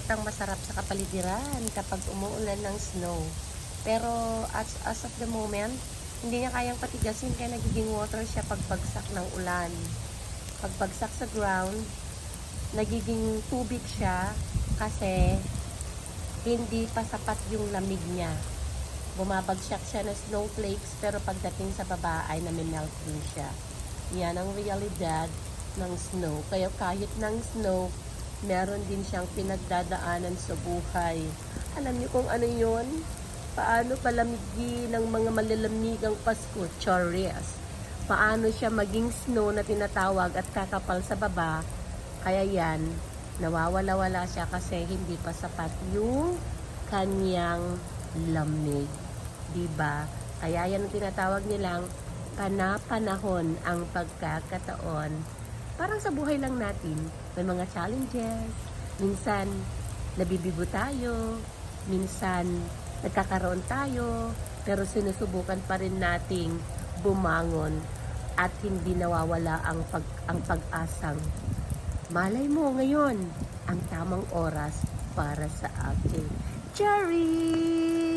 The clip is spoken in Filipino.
Itong masarap sa kapaligiran kapag umuulan ng snow. Pero as of the moment, hindi niya kayang patigasin kaya nagiging water siya pagbagsak ng ulan. Pagbagsak sa ground, nagiging tubig siya kasi hindi pa sapat yung lamig niya. Bumabagsak siya ng snowflakes pero pagdating sa baba ay namimelt din siya. Yan ang realidad ng snow. Kaya kahit ng snow, meron din siyang pinagdadaanan sa buhay. Alam niyo kung ano yun? Paano palamigin ng mga malalamigang Pasko? Charis. Paano siya maging snow na tinatawag at kakapal sa baba? Kaya yan, nawawala-wala siya kasi hindi pa sapat yung kanyang lamig. Diba? Kaya yan ang tinatawag nilang pana-panahon ang pagkakataon. Parang sa buhay lang natin, may mga challenges. Minsan, nabibigo tayo. Minsan, nagkakaroon tayo. Pero sinusubukan pa rin nating bumangon at hindi nawawala ang pag-asang malay mo ngayon ang tamang oras para sa akin. Cherry!